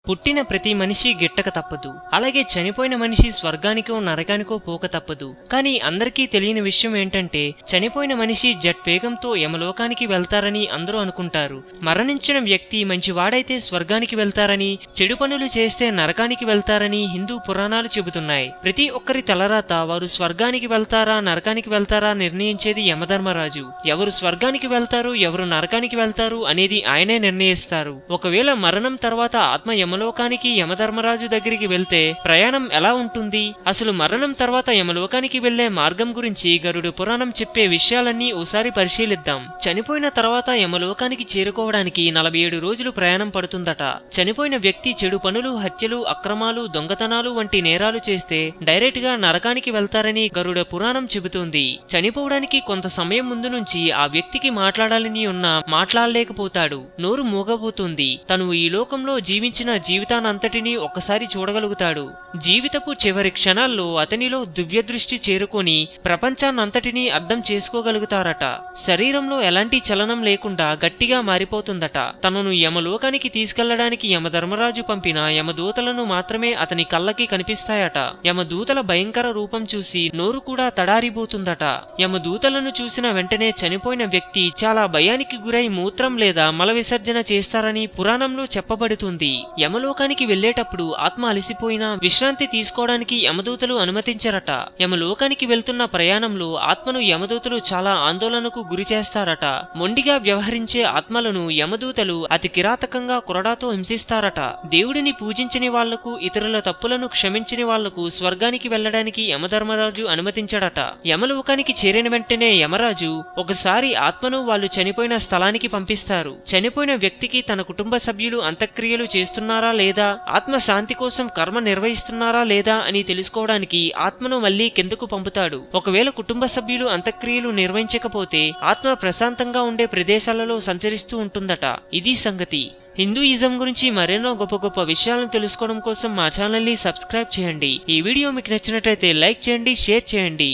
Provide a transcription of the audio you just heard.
పుట్టిన ప్రతి మనిషి గిట్టక తప్పదు. అలాగే చనిపోయిన మనిషి స్వర్గానికో నరకానికో పోక తప్పదు. కానీ అందరికీ తెలియని విషయం ఏంటంటే చనిపోయిన మనిషి జెట్ వేగంతో యమలోకానికి వెళ్తారని అందరూ అనుకుంటారు. మరణించిన వ్యక్తి మంచివాడైతే స్వర్గానికి వెళ్తారని, చెడు పనులు చేస్తే నరకానికి వెళ్తారని హిందూ పురాణాలు చెబుతున్నాయి. ప్రతి ఒక్కరి తలరాత వారు స్వర్గానికి వెళ్తారా నరకానికి వెళ్తారా నిర్ణయించేది యమధర్మరాజు. ఎవరు స్వర్గానికి వెళ్తారు ఎవరు నరకానికి వెళ్తారు అనేది ఆయనే నిర్ణయిస్తారు. ఒకవేళ మరణం తర్వాత ఆత్మ యమలోకానికి యమధర్మరాజు దగ్గరికి వెళ్తే ప్రయాణం ఎలా ఉంటుంది? అసలు మరణం తర్వాత యమలోకానికి వెళ్లే మార్గం గురించి గరుడ పురాణం చెప్పే విషయాలన్నీ ఓసారి పరిశీలిద్దాం. చనిపోయిన తర్వాత యమలోకానికి చేరుకోవడానికి 47 రోజులు ప్రయాణం పడుతుందట. చనిపోయిన వ్యక్తి చెడు పనులు, హత్యలు, అక్రమాలు, దొంగతనాలు వంటి నేరాలు చేస్తే డైరెక్ట్ గా నరకానికి వెళ్తారని గరుడ పురాణం చెబుతోంది. చనిపోవడానికి కొంత సమయం ముందు నుంచి ఆ వ్యక్తికి మాట్లాడాలని ఉన్నా మాట్లాడలేకపోతాడు. నోరు మూగబోతుంది. తను ఈ లోకంలో జీవించిన జీవితానంతటినీ ఒక్కసారి చూడగలుగుతాడు. జీవితపు చివరి క్షణాల్లో అతనిలో దివ్యదృష్టి చేరుకొని ప్రపంచాన్నంతటినీ అర్థం చేసుకోగలుగుతారట. శరీరంలో ఎలాంటి చలనం లేకుండా గట్టిగా మారిపోతుందట. తనను యమలోకానికి తీసుకెళ్లడానికి యమధర్మరాజు పంపిన యమదూతలను మాత్రమే అతని కళ్ళకి కనిపిస్తాయట. యమదూతల భయంకర రూపం చూసి నోరు కూడా తడారిపోతుందట. యమదూతలను చూసిన వెంటనే చనిపోయిన వ్యక్తి చాలా భయానికి గురై మూత్రం లేదా మల విసర్జన చేస్తారని పురాణంలో చెప్పబడుతుంది. యమలోకానికి వెళ్లేటప్పుడు ఆత్మ అలసిపోయినా విశ్రాంతి తీసుకోవడానికి యమదూతలు అనుమతించరట. యమలోకానికి వెళ్తున్న ప్రయాణంలో ఆత్మను యమదూతలు చాలా ఆందోళనకు గురి చేస్తారట. మొండిగా వ్యవహరించే ఆత్మలను యమదూతలు అతి కిరాతకంగా కొరడాతో హింసిస్తారట. దేవుడిని పూజించని వాళ్లకు, ఇతరుల తప్పులను క్షమించని వాళ్లకు స్వర్గానికి వెళ్లడానికి యమధర్మరాజు అనుమతించడట. యమలోకానికి చేరిన వెంటనే యమరాజు ఒకసారి ఆత్మను వాళ్ళు చనిపోయిన స్థలానికి పంపిస్తారు. చనిపోయిన వ్యక్తికి తన కుటుంబ సభ్యులు అంత్యక్రియలు చేస్తున్నారా లేదా, ఆత్మ శాంతి కోసం కర్మ నిర్వహిస్తున్నారా లేదా అని తెలుసుకోవడానికి ఆత్మను మళ్లీ కిందకు పంపుతాడు. ఒకవేళ కుటుంబ సభ్యులు అంత్యక్రియలు నిర్వహించకపోతే ఆత్మ ప్రశాంతంగా ఉండే ప్రదేశాలలో సంచరిస్తూ ఉంటుందట. ఇది సంగతి. హిందూయిజం గురించి మరెన్నో గొప్ప గొప్ప విషయాలను తెలుసుకోవడం కోసం మా ఛానల్ ని సబ్స్క్రైబ్ చేయండి. ఈ వీడియో మీకు నచ్చినట్లయితే లైక్ చేయండి, షేర్ చేయండి.